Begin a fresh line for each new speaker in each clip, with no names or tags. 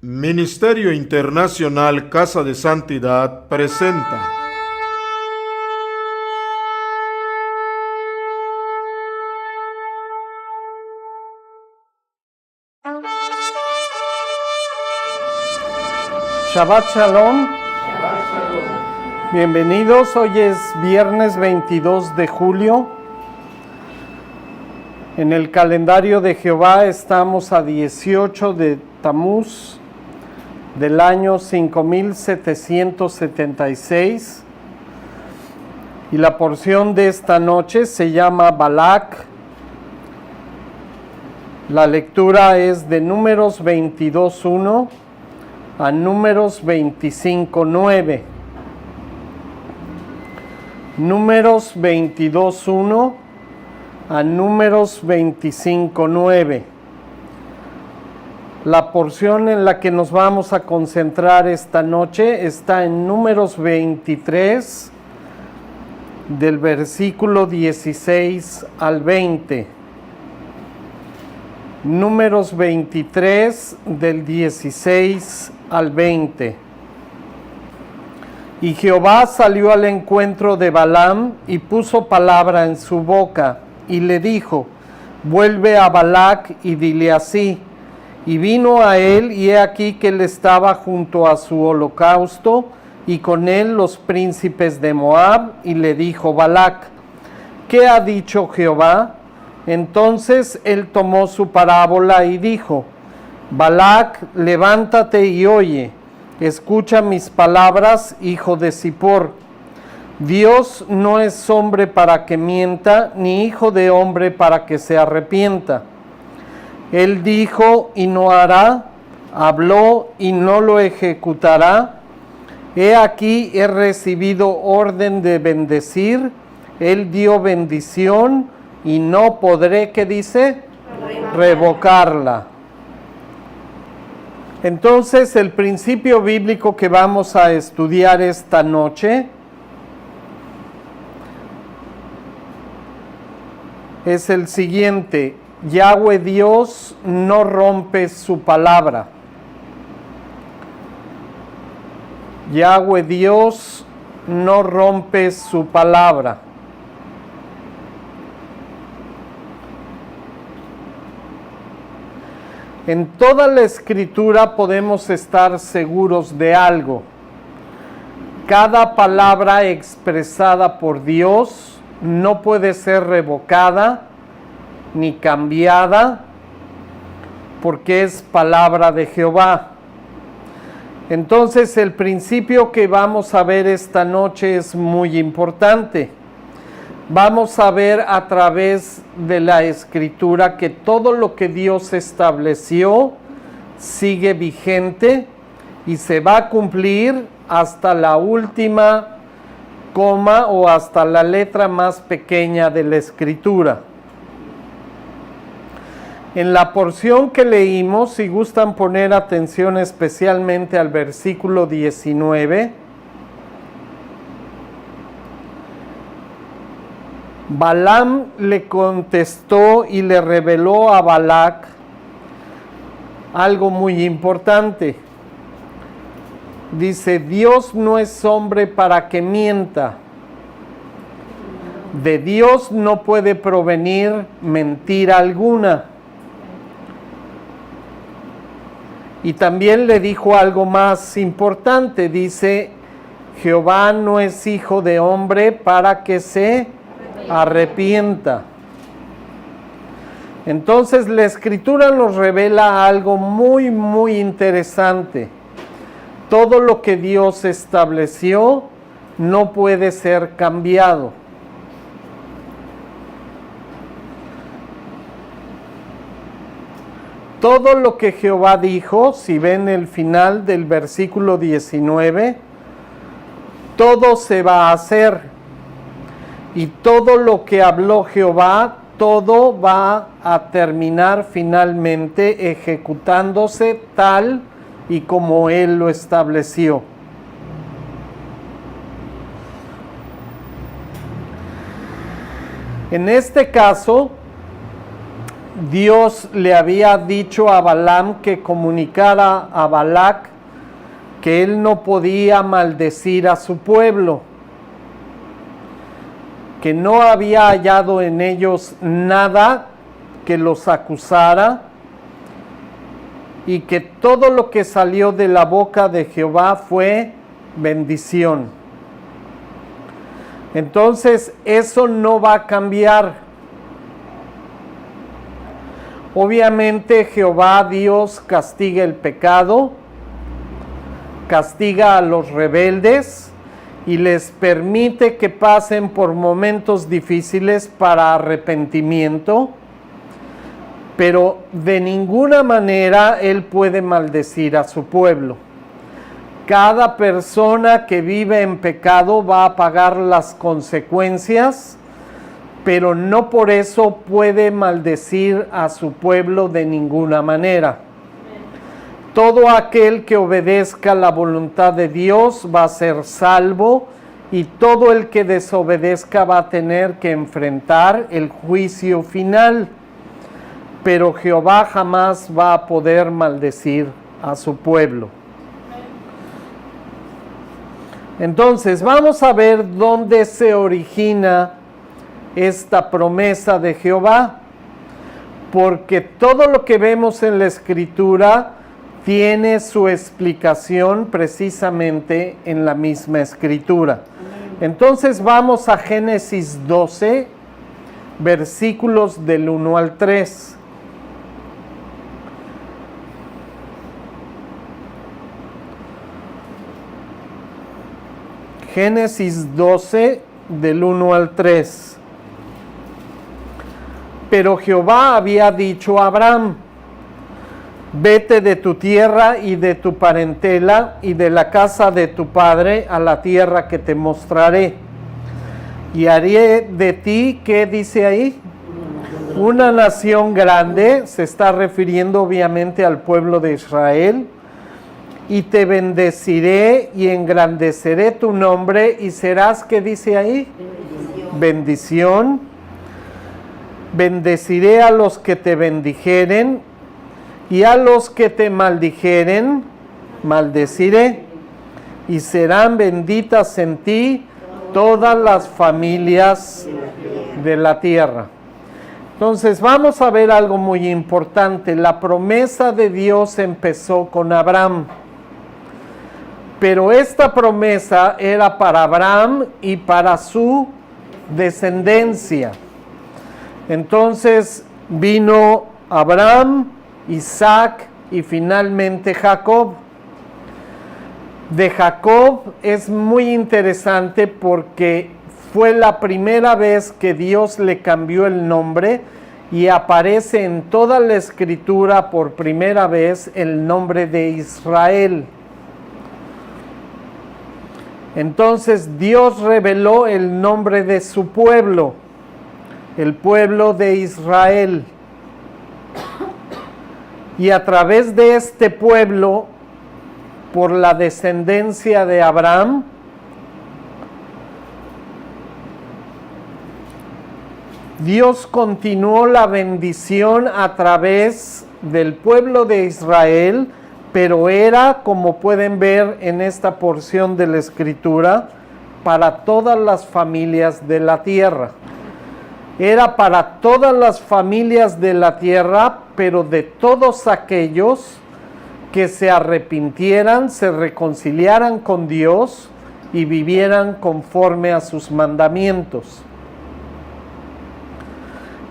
Ministerio Internacional Casa de Santidad presenta
Shabbat Shalom. Bienvenidos, hoy es viernes 22 de julio. En el calendario de Jehová estamos a 18 de Tamuz del año 5776 y la porción de esta noche se llama Balak. La lectura es de Números 22:1 a Números 25:9. Números 22:1 a Números 25:9. La porción en la que nos vamos a concentrar esta noche está en Números 23, del versículo 16 al 20. Números 23, del 16 al 20. Y Jehová salió al encuentro de Balaam y puso palabra en su boca, y le dijo: vuelve a Balac y dile así. Y vino a él, y he aquí que él estaba junto a su holocausto, y con él los príncipes de Moab, y le dijo Balac: ¿qué ha dicho Jehová? Entonces él tomó su parábola y dijo: Balac, levántate y oye, escucha mis palabras, hijo de Zippor. Dios no es hombre para que mienta, ni hijo de hombre para que se arrepienta. Él dijo y no hará, habló y no lo ejecutará. He aquí he recibido orden de bendecir, él dio bendición y no podré, ¿qué dice? Revocarla. Entonces el principio bíblico que vamos a estudiar esta noche es el siguiente: Yahweh Dios no rompe su palabra. Yahweh Dios no rompe su palabra. En toda la Escritura podemos estar seguros de algo. Cada palabra expresada por Dios no puede ser revocada ni cambiada, porque es palabra de Jehová. Entonces el principio que vamos a ver esta noche es muy importante. Vamos a ver a través de la Escritura que todo lo que Dios estableció sigue vigente y se va a cumplir hasta la última coma o hasta la letra más pequeña de la Escritura. En la porción que leímos, si gustan poner atención especialmente al versículo 19, Balaam le contestó y le reveló a Balac algo muy importante. Dice: Dios no es hombre para que mienta. De Dios no puede provenir mentira alguna. Y también le dijo algo más importante. Dice: Jehová no es hijo de hombre para que se arrepienta. Entonces la Escritura nos revela algo muy, muy interesante. Todo lo que Dios estableció no puede ser cambiado. Todo lo que Jehová dijo, si ven el final del versículo 19, todo se va a hacer. Y todo lo que habló Jehová, todo va a terminar finalmente ejecutándose tal y como Él lo estableció. En este caso, Dios le había dicho a Balaam que comunicara a Balac que él no podía maldecir a su pueblo, que no había hallado en ellos nada que los acusara y que todo lo que salió de la boca de Jehová fue bendición. Entonces, eso no va a cambiar. Obviamente, Jehová Dios castiga el pecado, castiga a los rebeldes y les permite que pasen por momentos difíciles para arrepentimiento, pero de ninguna manera Él puede maldecir a su pueblo. Cada persona que vive en pecado va a pagar las consecuencias, pero no por eso puede maldecir a su pueblo de ninguna manera. Todo aquel que obedezca la voluntad de Dios va a ser salvo, y todo el que desobedezca va a tener que enfrentar el juicio final. Pero Jehová jamás va a poder maldecir a su pueblo. Entonces, vamos a ver dónde se origina esta promesa de Jehová, porque todo lo que vemos en la Escritura tiene su explicación precisamente en la misma Escritura. Entonces vamos a Génesis 12, versículos del 1 al 3. Génesis 12, del 1 al 3. Pero Jehová había dicho a Abraham: vete de tu tierra y de tu parentela y de la casa de tu padre a la tierra que te mostraré. Y haré de ti, ¿qué dice ahí? Una nación grande. Se está refiriendo obviamente al pueblo de Israel. Y te bendeciré y engrandeceré tu nombre y serás, ¿qué dice ahí? Bendición. Bendeciré a los que te bendijeren, y a los que te maldijeren, maldeciré, y serán benditas en ti todas las familias de la tierra. Entonces vamos a ver algo muy importante. La promesa de Dios empezó con Abraham, pero esta promesa era para Abraham y para su descendencia. Entonces vino Abraham, Isaac y finalmente Jacob. De Jacob es muy interesante porque fue la primera vez que Dios le cambió el nombre y aparece en toda la Escritura por primera vez el nombre de Israel. Entonces Dios reveló el nombre de su pueblo, el pueblo de Israel. Y a través de este pueblo, por la descendencia de Abraham, Dios continuó la bendición a través del pueblo de Israel, pero era, como pueden ver en esta porción de la Escritura, para todas las familias de la tierra. Era para todas las familias de la tierra, pero de todos aquellos que se arrepintieran, se reconciliaran con Dios y vivieran conforme a sus mandamientos.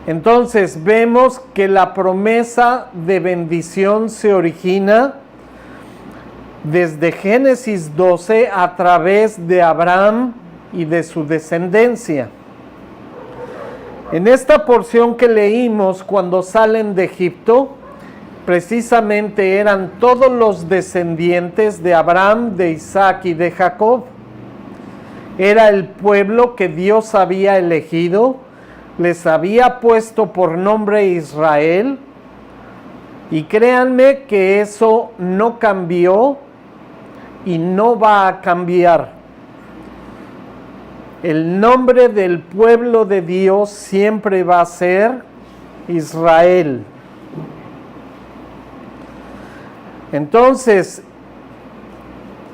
Entonces vemos que la promesa de bendición se origina desde Génesis 12 a través de Abraham y de su descendencia. En esta porción que leímos, cuando salen de Egipto, precisamente eran todos los descendientes de Abraham, de Isaac y de Jacob. Era el pueblo que Dios había elegido, les había puesto por nombre Israel, y créanme que eso no cambió y no va a cambiar. El nombre del pueblo de Dios siempre va a ser Israel. Entonces,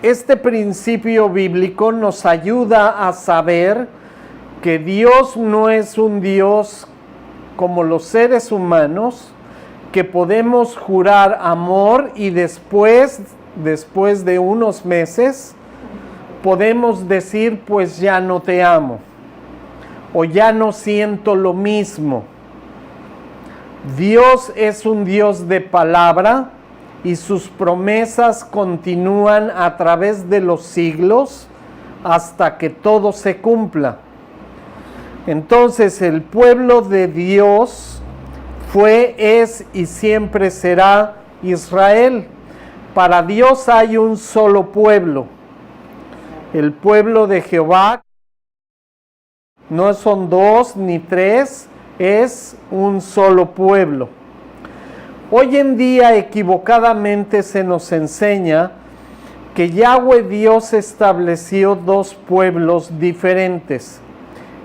este principio bíblico nos ayuda a saber que Dios no es un Dios como los seres humanos, que podemos jurar amor y después de unos meses, podemos decir, pues ya no te amo, o ya no siento lo mismo. Dios es un Dios de palabra y sus promesas continúan a través de los siglos hasta que todo se cumpla. Entonces el pueblo de Dios fue, es y siempre será Israel. Para Dios hay un solo pueblo, el pueblo de Jehová. No son dos ni tres, es un solo pueblo. Hoy en día equivocadamente se nos enseña que Yahweh Dios estableció dos pueblos diferentes,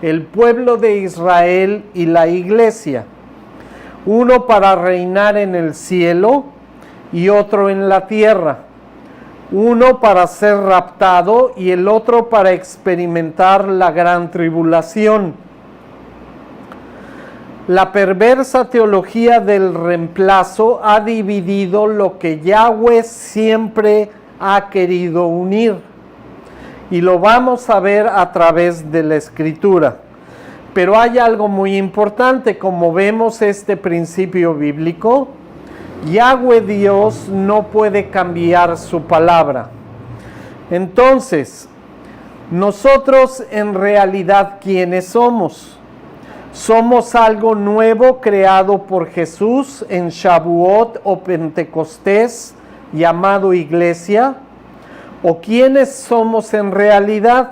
el pueblo de Israel y la iglesia, uno para reinar en el cielo y otro en la tierra, uno para ser raptado y el otro para experimentar la gran tribulación. La perversa teología del reemplazo ha dividido lo que Yahweh siempre ha querido unir. Y lo vamos a ver a través de la Escritura. Pero hay algo muy importante, como vemos este principio bíblico, Yahweh Dios no puede cambiar su palabra. Entonces, nosotros en realidad, ¿quiénes somos? Somos algo nuevo creado por Jesús en Shavuot o Pentecostés, llamado iglesia. ¿O quiénes somos en realidad?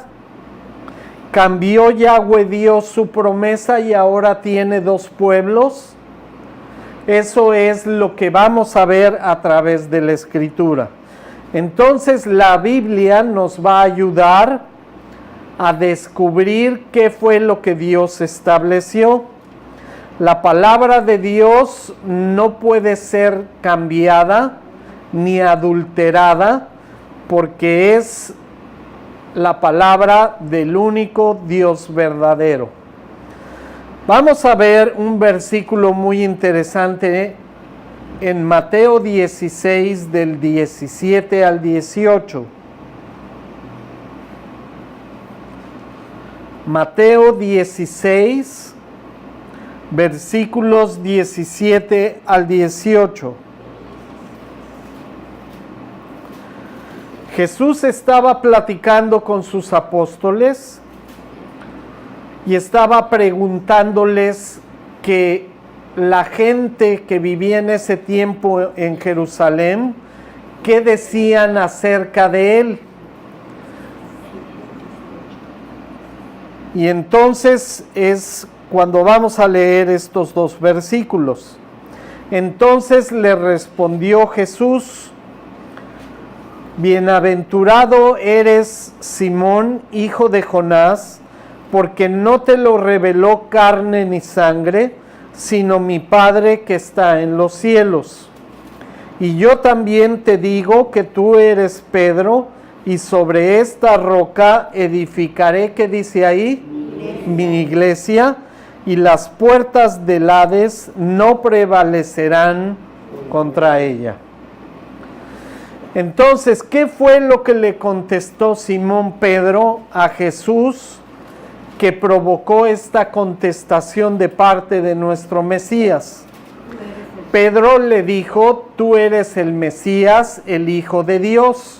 ¿Cambió Yahweh Dios su promesa y ahora tiene dos pueblos? Eso es lo que vamos a ver a través de la Escritura. Entonces la Biblia nos va a ayudar a descubrir qué fue lo que Dios estableció. La palabra de Dios no puede ser cambiada ni adulterada porque es la palabra del único Dios verdadero. Vamos a ver un versículo muy interesante en Mateo 16 del 17 al 18. Mateo 16, versículos 17 al 18. Jesús estaba platicando con sus apóstoles y estaba preguntándoles que la gente que vivía en ese tiempo en Jerusalén, ¿qué decían acerca de él? Y entonces es cuando vamos a leer estos dos versículos. Entonces le respondió Jesús: Bienaventurado eres, Simón, hijo de Jonás, porque no te lo reveló carne ni sangre, sino mi Padre que está en los cielos. Y yo también te digo que tú eres Pedro, y sobre esta roca edificaré, ¿qué dice ahí? Mi iglesia, y las puertas del Hades no prevalecerán contra ella. Entonces, ¿qué fue lo que le contestó Simón Pedro a Jesús que provocó esta contestación de parte de nuestro Mesías? Pedro le dijo: tú eres el Mesías, el Hijo de Dios.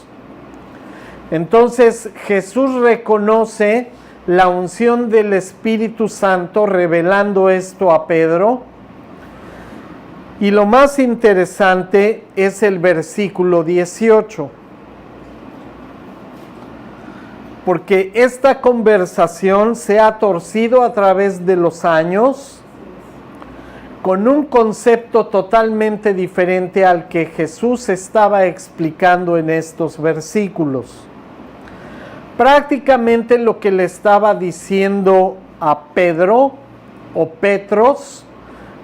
Entonces Jesús reconoce la unción del Espíritu Santo revelando esto a Pedro. Y lo más interesante es el versículo 18. Porque esta conversación se ha torcido a través de los años con un concepto totalmente diferente al que Jesús estaba explicando en estos versículos. Prácticamente lo que le estaba diciendo a Pedro o Petros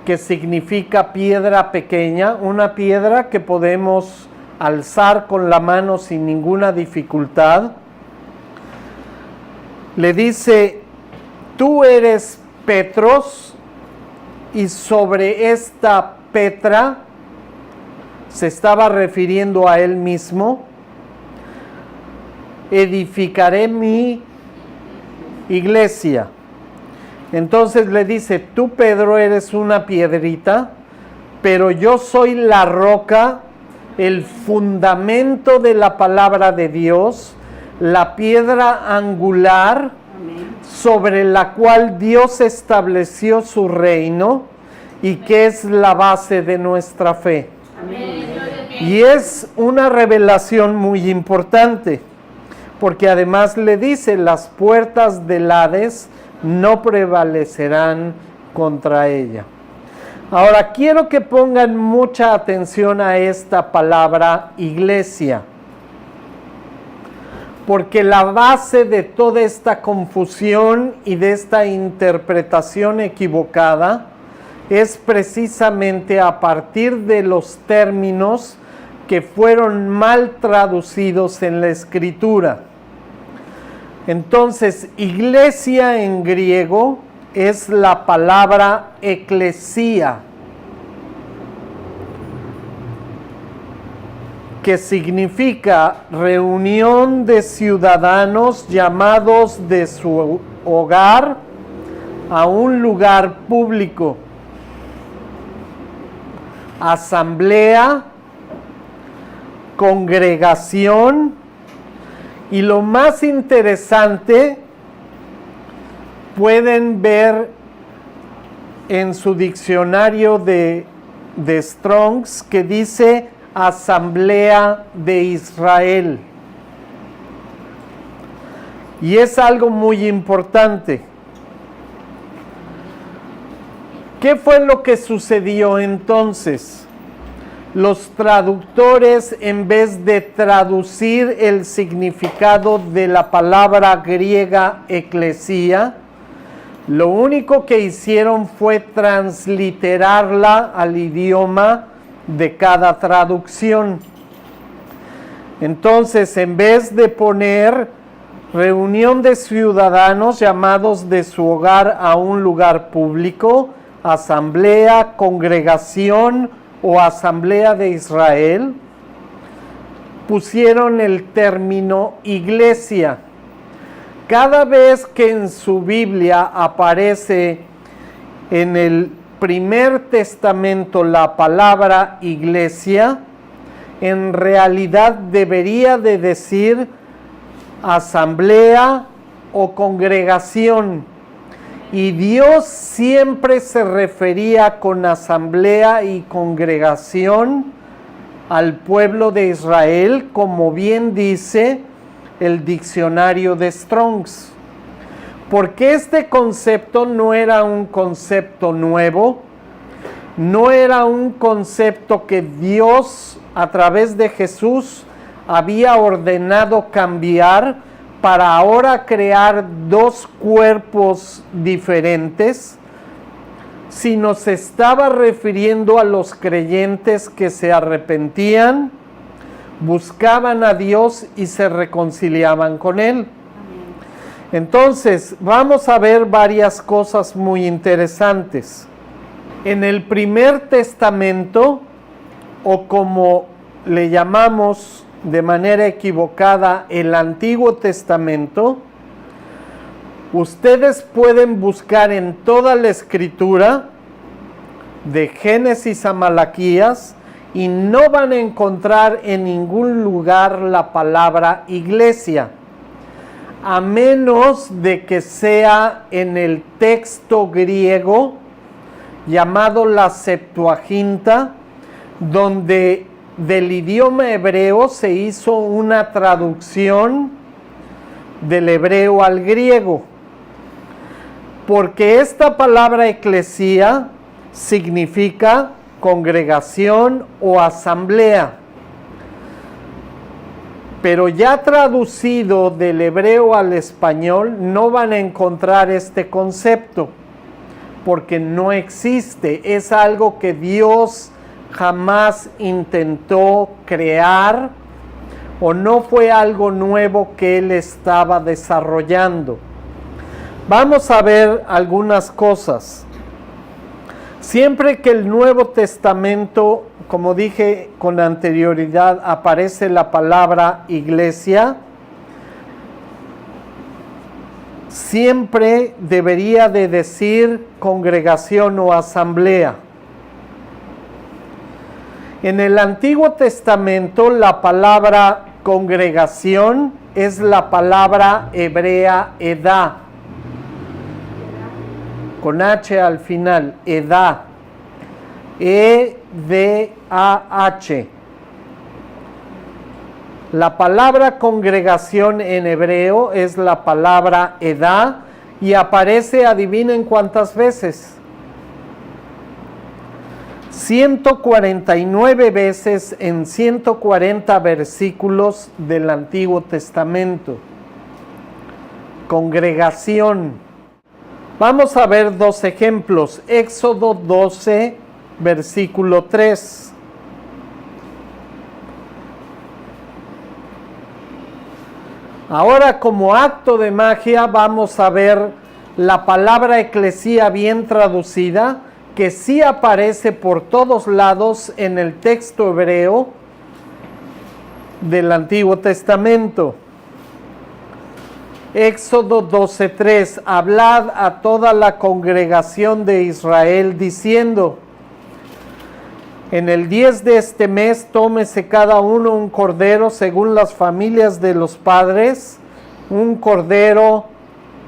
que significa piedra pequeña, una piedra que podemos alzar con la mano sin ninguna dificultad. Le dice, tú eres Petros, y sobre esta Petra, se estaba refiriendo a él mismo, edificaré mi iglesia. Entonces le dice, tú Pedro eres una piedrita, pero yo soy la roca, el fundamento de la palabra de Dios, la piedra angular sobre la cual Dios estableció su reino y que es la base de nuestra fe. Y es una revelación muy importante, porque además le dice, las puertas del Hades no prevalecerán contra ella. Ahora, quiero que pongan mucha atención a esta palabra iglesia, porque la base de toda esta confusión y de esta interpretación equivocada es precisamente a partir de los términos que fueron mal traducidos en la Escritura. Entonces, iglesia en griego es la palabra eclesía, que significa reunión de ciudadanos llamados de su hogar a un lugar público, asamblea, congregación, y lo más interesante, pueden ver en su diccionario de Strongs que dice Asamblea de Israel. Y es algo muy importante. ¿Qué fue lo que sucedió entonces? Los traductores, en vez de traducir el significado de la palabra griega eclesía, lo único que hicieron fue transliterarla al idioma de cada traducción. Entonces, en vez de poner reunión de ciudadanos llamados de su hogar a un lugar público, asamblea, congregación o asamblea de Israel, pusieron el término iglesia. Cada vez que en su Biblia aparece en el Primer Testamento la palabra iglesia, en realidad debería de decir asamblea o congregación. Y Dios siempre se refería con asamblea y congregación al pueblo de Israel, como bien dice el diccionario de Strongs. Porque este concepto no era un concepto nuevo, no era un concepto que Dios a través de Jesús había ordenado cambiar para ahora crear dos cuerpos diferentes, sino se estaba refiriendo a los creyentes que se arrepentían, buscaban a Dios y se reconciliaban con Él. Entonces, vamos a ver varias cosas muy interesantes. En el Primer Testamento, o como le llamamos de manera equivocada el Antiguo Testamento, ustedes pueden buscar en toda la Escritura, de Génesis a Malaquías, y no van a encontrar en ningún lugar la palabra iglesia, a menos de que sea en el texto griego llamado la Septuaginta, donde del idioma hebreo se hizo una traducción del hebreo al griego, porque esta palabra eclesía significa congregación o asamblea, pero ya traducido del hebreo al español no van a encontrar este concepto. porque no existe, es algo que Dios jamás intentó crear o no fue algo nuevo que Él estaba desarrollando. Vamos a ver algunas cosas. Siempre que el Nuevo Testamento, como dije con anterioridad, aparece la palabra iglesia, siempre debería de decir congregación o asamblea. En el Antiguo Testamento la palabra congregación es la palabra hebrea edá, con H al final, edá, E-D-A-H. La palabra congregación en hebreo es la palabra edá y aparece, adivinen cuántas veces. 149 veces en 140 versículos del Antiguo Testamento. Congregación. Vamos a ver dos ejemplos. Éxodo 12, versículo 3. Ahora, como acto de magia, vamos a ver la palabra eclesía bien traducida, que sí aparece por todos lados en el texto hebreo del Antiguo Testamento. Éxodo 12:3, hablad a toda la congregación de Israel diciendo, en el 10 de este mes tómese cada uno un cordero según las familias de los padres, un cordero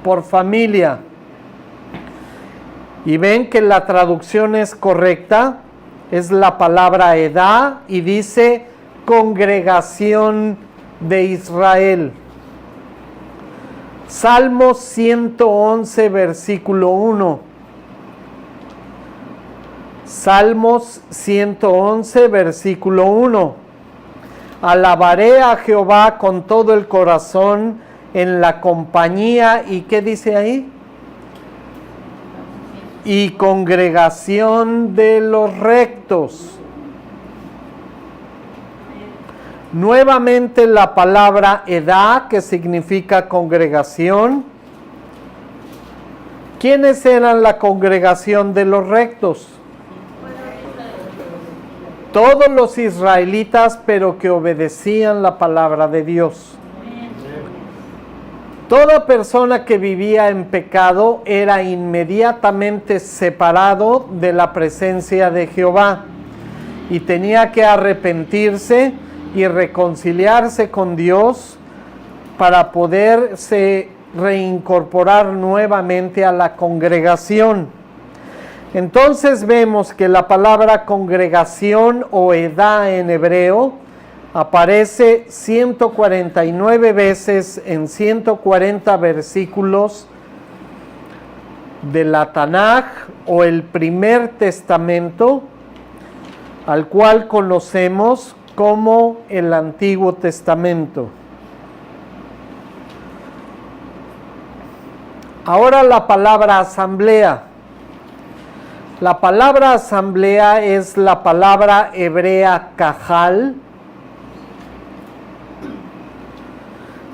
por familia. Y ven que la traducción es correcta, es la palabra edá y dice congregación de Israel. Salmo 111, versículo 1. Salmos 111, versículo 1. Alabaré a Jehová con todo el corazón en la compañía, ¿y qué dice ahí? Y congregación de los rectos. Nuevamente la palabra edá, que significa congregación. ¿Quiénes eran la congregación de los rectos? Todos los israelitas, pero que obedecían la palabra de Dios. Toda persona que vivía en pecado era inmediatamente separado de la presencia de Jehová y tenía que arrepentirse y reconciliarse con Dios para poderse reincorporar nuevamente a la congregación. Entonces vemos que la palabra congregación o edá en hebreo aparece 149 veces en 140 versículos de la Tanaj o el Primer Testamento, al cual conocemos como el Antiguo Testamento. Ahora la palabra asamblea. La palabra asamblea es la palabra hebrea kahal,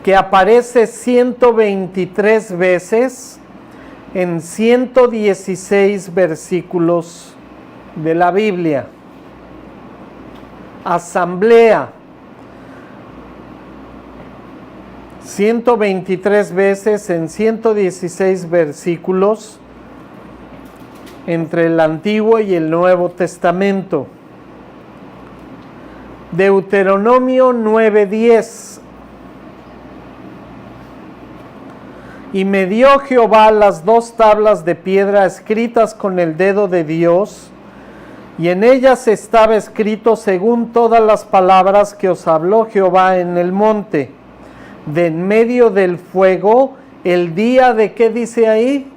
que aparece 123 veces en 116 versículos de la Biblia. Asamblea, 123 veces en 116 versículos entre el Antiguo y el Nuevo Testamento. Deuteronomio 9:10. Y me dio Jehová las 2 tablas de piedra escritas con el dedo de Dios, y en ellas estaba escrito según todas las palabras que os habló Jehová en el monte, de en medio del fuego, el día de, ¿qué dice ahí?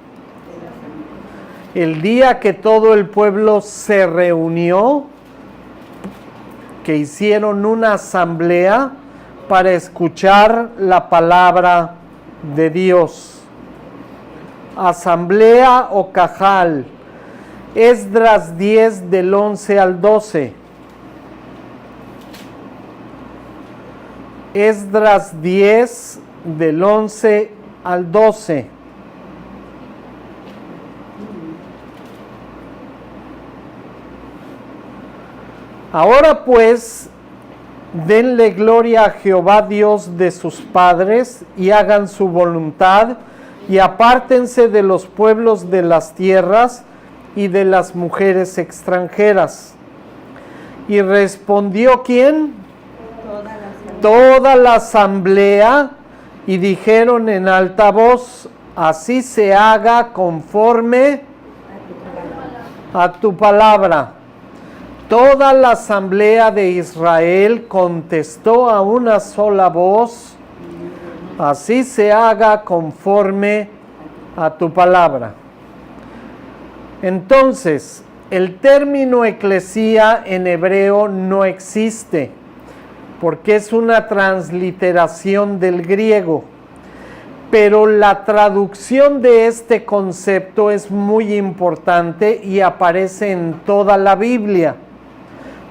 El día que todo el pueblo se reunió, que hicieron una asamblea para escuchar la palabra de Dios. Asamblea o cajal, Esdras 10 del 11 al 12. Esdras 10 del 11 al 12. Ahora pues, denle gloria a Jehová Dios de sus padres y hagan su voluntad y apártense de los pueblos de las tierras y de las mujeres extranjeras. Y respondió ¿quién? Toda la asamblea, y dijeron en alta voz, así se haga conforme a tu palabra. Toda la asamblea de Israel contestó a una sola voz, así se haga conforme a tu palabra. Entonces, el término eclesía en hebreo no existe, porque es una transliteración del griego. Pero la traducción de este concepto es muy importante y aparece en toda la Biblia,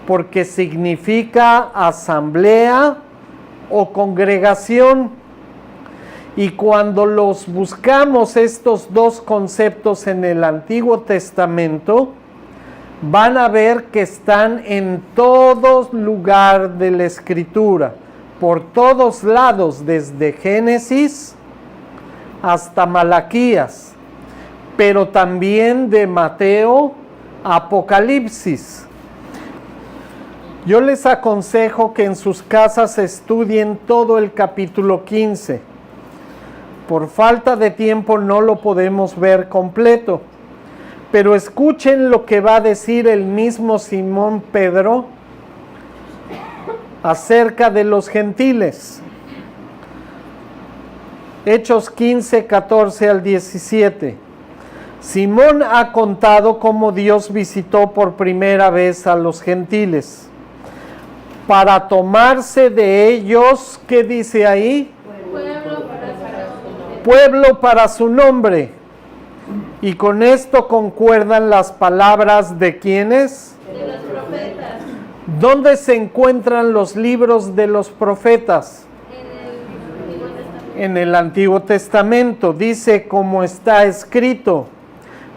porque significa asamblea o congregación. Y cuando los buscamos estos dos conceptos en el Antiguo Testamento, van a ver que están en todo lugar de la Escritura, por todos lados, desde Génesis hasta Malaquías, pero también de Mateo a Apocalipsis. Yo les aconsejo que en sus casas estudien todo el capítulo 15. Por falta de tiempo no lo podemos ver completo, pero escuchen lo que va a decir el mismo Simón Pedro acerca de los gentiles. Hechos 15, 14 al 17. Simón ha contado cómo Dios visitó por primera vez a los gentiles para tomarse de ellos, ¿qué dice ahí? Pueblo para su nombre. Y con esto concuerdan las palabras de ¿quiénes?
De los profetas.
¿Dónde se encuentran los libros de los profetas? En el Antiguo Testamento. Dice como está escrito: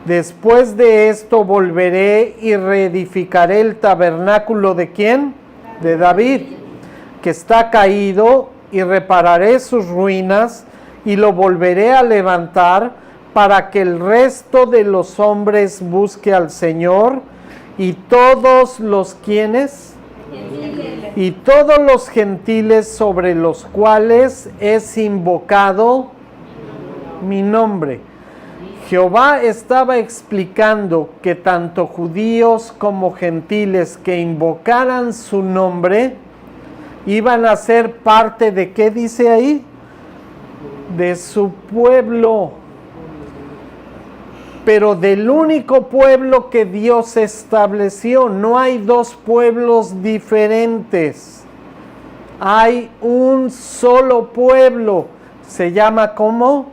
después de esto volveré y reedificaré el tabernáculo de ¿quién? De David, que está caído, y repararé sus ruinas y lo volveré a levantar para que el resto de los hombres busque al Señor y todos los ¿quiénes? Y todos los gentiles sobre los cuales es invocado mi nombre. Jehová estaba explicando que tanto judíos como gentiles que invocaran su nombre iban a ser parte de ¿qué dice ahí? De su pueblo. Pero del único pueblo que Dios estableció. No hay dos pueblos diferentes. Hay un solo pueblo. Se llama ¿cómo?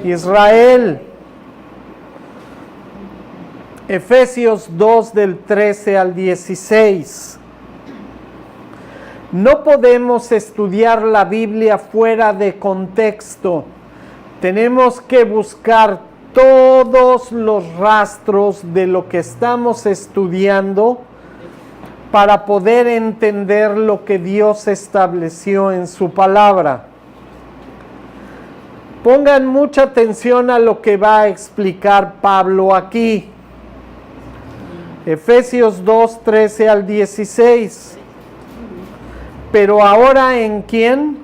Israel. Efesios 2 del 13 al 16. No podemos estudiar la Biblia fuera de contexto. Tenemos que buscar todos los rastros de lo que estamos estudiando para poder entender lo que Dios estableció en su palabra. Pongan mucha atención a lo que va a explicar Pablo aquí. Efesios 2, 13 al 16. Pero ahora ¿en quién?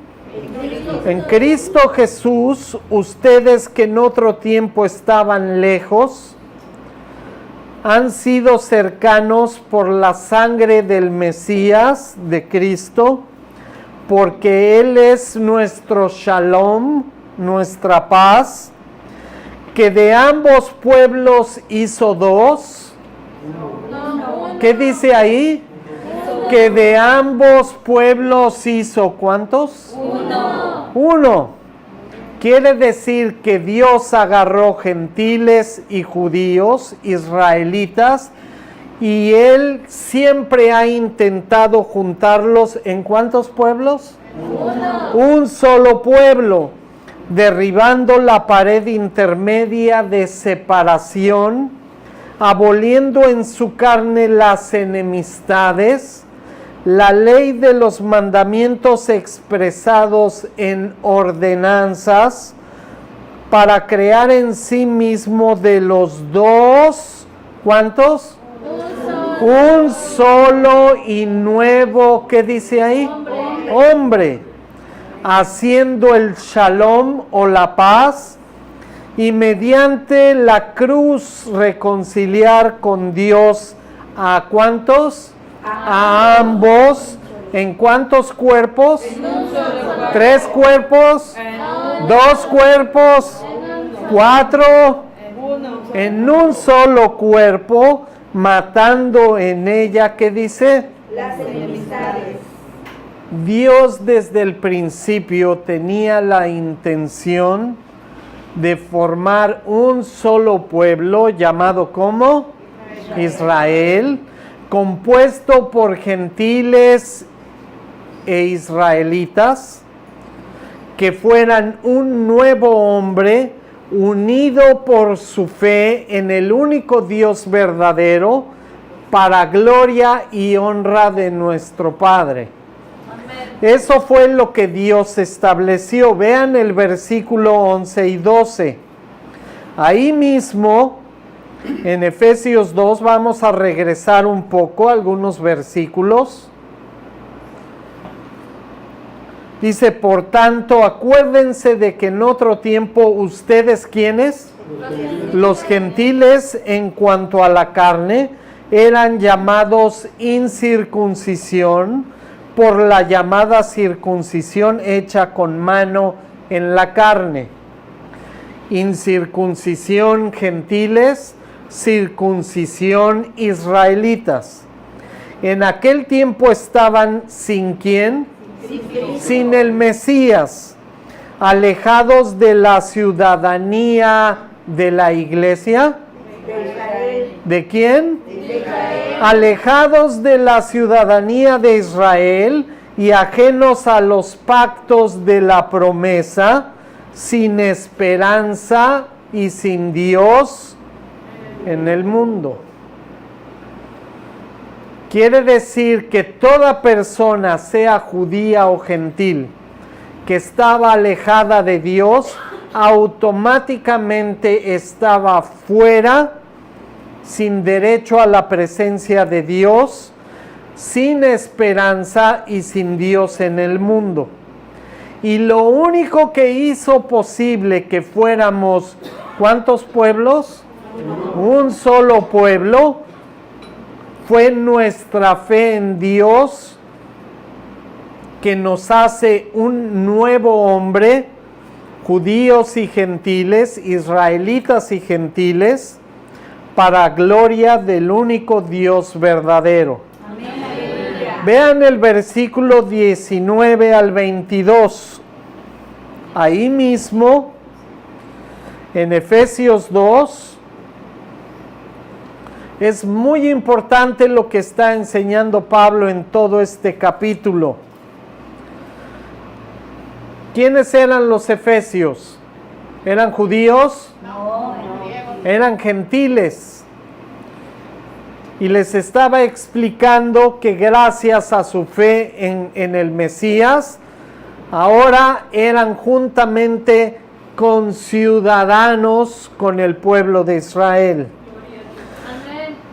En Cristo Jesús, ustedes que en otro tiempo estaban lejos, han sido cercanos por la sangre del Mesías, de Cristo, porque Él es nuestro shalom, nuestra paz, que de ambos pueblos hizo dos. ¿Qué dice ahí? Que de ambos pueblos hizo ¿cuántos?
Uno.
Uno. Quiere decir que Dios agarró gentiles y judíos, israelitas, y Él siempre ha intentado juntarlos ¿en cuántos pueblos? Un solo pueblo, derribando la pared intermedia de separación, aboliendo en su carne las enemistades, la ley de los mandamientos expresados en ordenanzas, para crear en sí mismo de los dos, ¿cuántos? Un solo y nuevo, ¿qué dice ahí? Hombre, haciendo el shalom o la paz, y mediante la cruz reconciliar con Dios a ¿cuántos? A ambos. ¿En cuántos cuerpos? ¿Tres cuerpos? ¿Dos cuerpos? ¿Cuatro? En un solo cuerpo, matando en ella, ¿qué dice?
Las enemistades.
Dios desde el principio tenía la intención de formar un solo pueblo llamado ¿cómo? Israel, compuesto por gentiles e israelitas, que fueran un nuevo hombre unido por su fe en el único Dios verdadero, para gloria y honra de nuestro Padre. Eso fue lo que Dios estableció. Vean el versículo 11 y 12. Ahí mismo, en Efesios 2, vamos a regresar un poco a algunos versículos. Dice, por tanto, acuérdense de que en otro tiempo ustedes, ¿quiénes? Los gentiles, en cuanto a la carne, eran llamados incircuncisión por la llamada circuncisión hecha con mano en la carne. Incircuncisión gentiles, circuncisión israelitas. En aquel tiempo estaban sin quién, sin el Mesías, alejados de la ciudadanía de la iglesia. ¿De quién? Alejados de la ciudadanía de Israel y ajenos a los pactos de la promesa, sin esperanza y sin Dios en el mundo. Quiere decir que toda persona, sea judía o gentil, que estaba alejada de Dios, automáticamente estaba fuera, sin derecho a la presencia de Dios, sin esperanza y sin Dios en el mundo. Y lo único que hizo posible que fuéramos, ¿cuántos pueblos? Un solo pueblo, fue nuestra fe en Dios, que nos hace un nuevo hombre, judíos y gentiles, israelitas y gentiles, para gloria del único Dios verdadero.
Amén.
Vean el versículo 19 al 22. Ahí mismo, en Efesios 2, es muy importante lo que está enseñando Pablo en todo este capítulo. ¿Quiénes eran los efesios? ¿Eran judíos?
No.
Eran gentiles. Y les estaba explicando que gracias a su fe en el Mesías, ahora eran juntamente conciudadanos con el pueblo de Israel.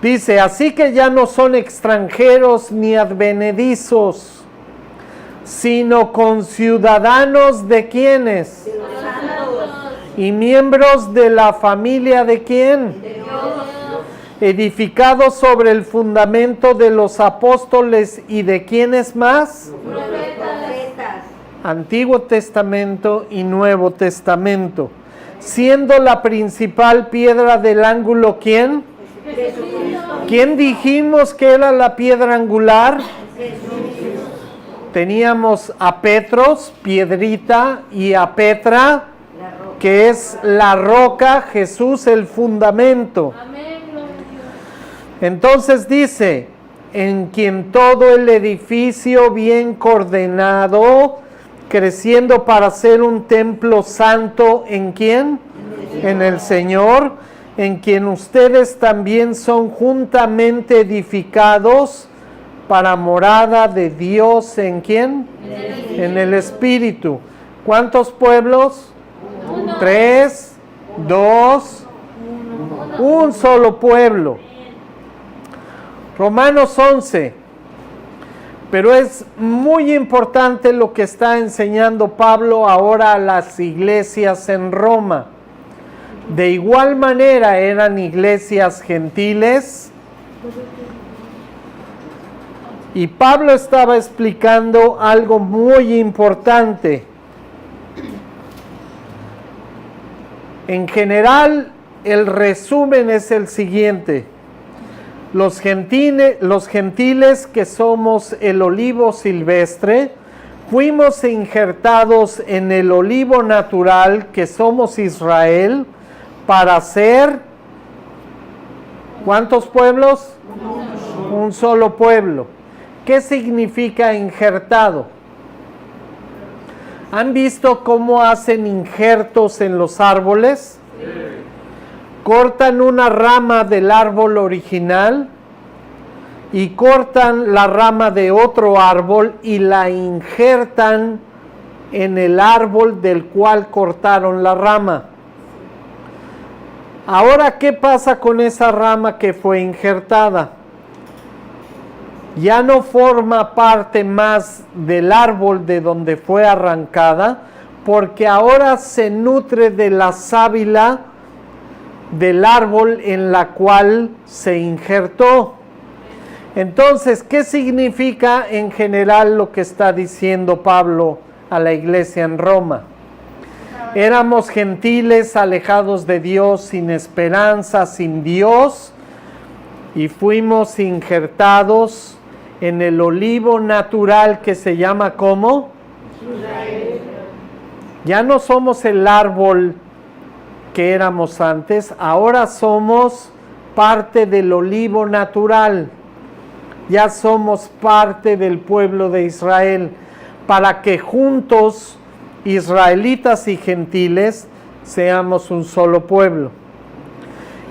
Dice, así que ya no son extranjeros ni advenedizos, sino conciudadanos de ¿quiénes?
De los santos.
Y miembros de la familia de ¿quién?
De Dios.
Edificados sobre el fundamento de los apóstoles y de ¿quiénes más?
Profetas.
Antiguo Testamento y Nuevo Testamento. Siendo la principal piedra del ángulo ¿quién?
Jesucristo.
¿Quién dijimos que era la piedra angular? Teníamos a Petros, piedrita, y a Petra, que es la roca, Jesús el fundamento.
Amén, gloria a Dios.
Entonces dice, en quien todo el edificio bien coordenado, creciendo para ser un templo santo, ¿en quién? En el Señor, en quien ustedes también son juntamente edificados para morada de Dios, ¿en quién? En el Espíritu. ¿Cuántos pueblos? 3, 2, un solo pueblo. Romanos 11. Pero es muy importante lo que está enseñando Pablo ahora a las iglesias en Roma. De igual manera eran iglesias gentiles. Y Pablo estaba explicando algo muy importante. En general, el resumen es el siguiente. Los gentiles que somos el olivo silvestre, fuimos injertados en el olivo natural que somos Israel para ser, ¿cuántos pueblos? Un solo pueblo. ¿Qué significa injertado? ¿Han visto cómo hacen injertos en los árboles? Cortan una rama del árbol original y cortan la rama de otro árbol y la injertan en el árbol del cual cortaron la rama. Ahora, ¿qué pasa con esa rama que fue injertada? Ya no forma parte más del árbol de donde fue arrancada, porque ahora se nutre de la sábila del árbol en la cual se injertó. Entonces, ¿qué significa en general lo que está diciendo Pablo a la iglesia en Roma? Éramos gentiles, alejados de Dios, sin esperanza, sin Dios, y fuimos injertados en el olivo natural que se llama ¿cómo? Ya no somos el árbol que éramos antes, ahora somos parte del olivo natural. Ya somos parte del pueblo de Israel, para que juntos, israelitas y gentiles, seamos un solo pueblo.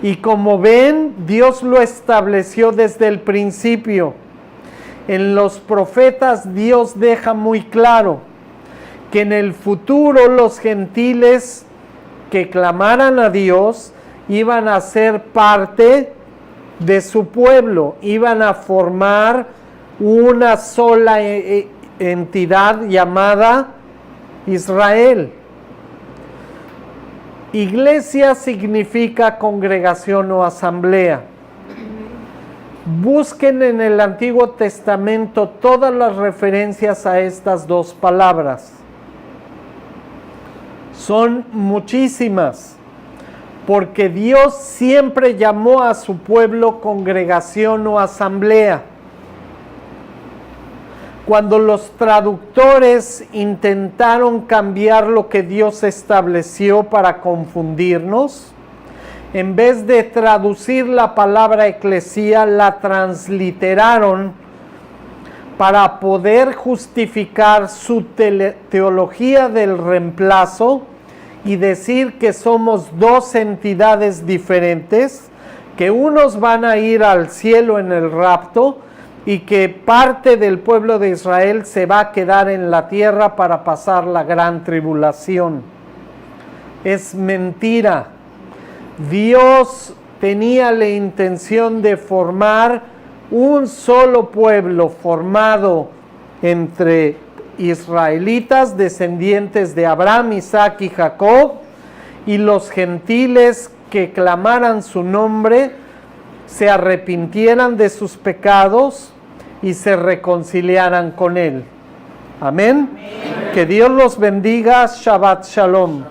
Y como ven, Dios lo estableció desde el principio. En los profetas Dios deja muy claro que en el futuro los gentiles que clamaran a Dios iban a ser parte de su pueblo, iban a formar una sola entidad llamada Israel. Iglesia significa congregación o asamblea. Busquen en el Antiguo Testamento todas las referencias a estas dos palabras. Son muchísimas, porque Dios siempre llamó a su pueblo congregación o asamblea. Cuando los traductores intentaron cambiar lo que Dios estableció para confundirnos, en vez de traducir la palabra eclesía, la transliteraron para poder justificar su teología del reemplazo y decir que somos dos entidades diferentes, que unos van a ir al cielo en el rapto y que parte del pueblo de Israel se va a quedar en la tierra para pasar la gran tribulación. Es mentira. Dios tenía la intención de formar un solo pueblo formado entre israelitas, descendientes de Abraham, Isaac y Jacob, y los gentiles que clamaran su nombre, se arrepintieran de sus pecados y se reconciliaran con Él. Amén. Que Dios los bendiga. Shabbat Shalom.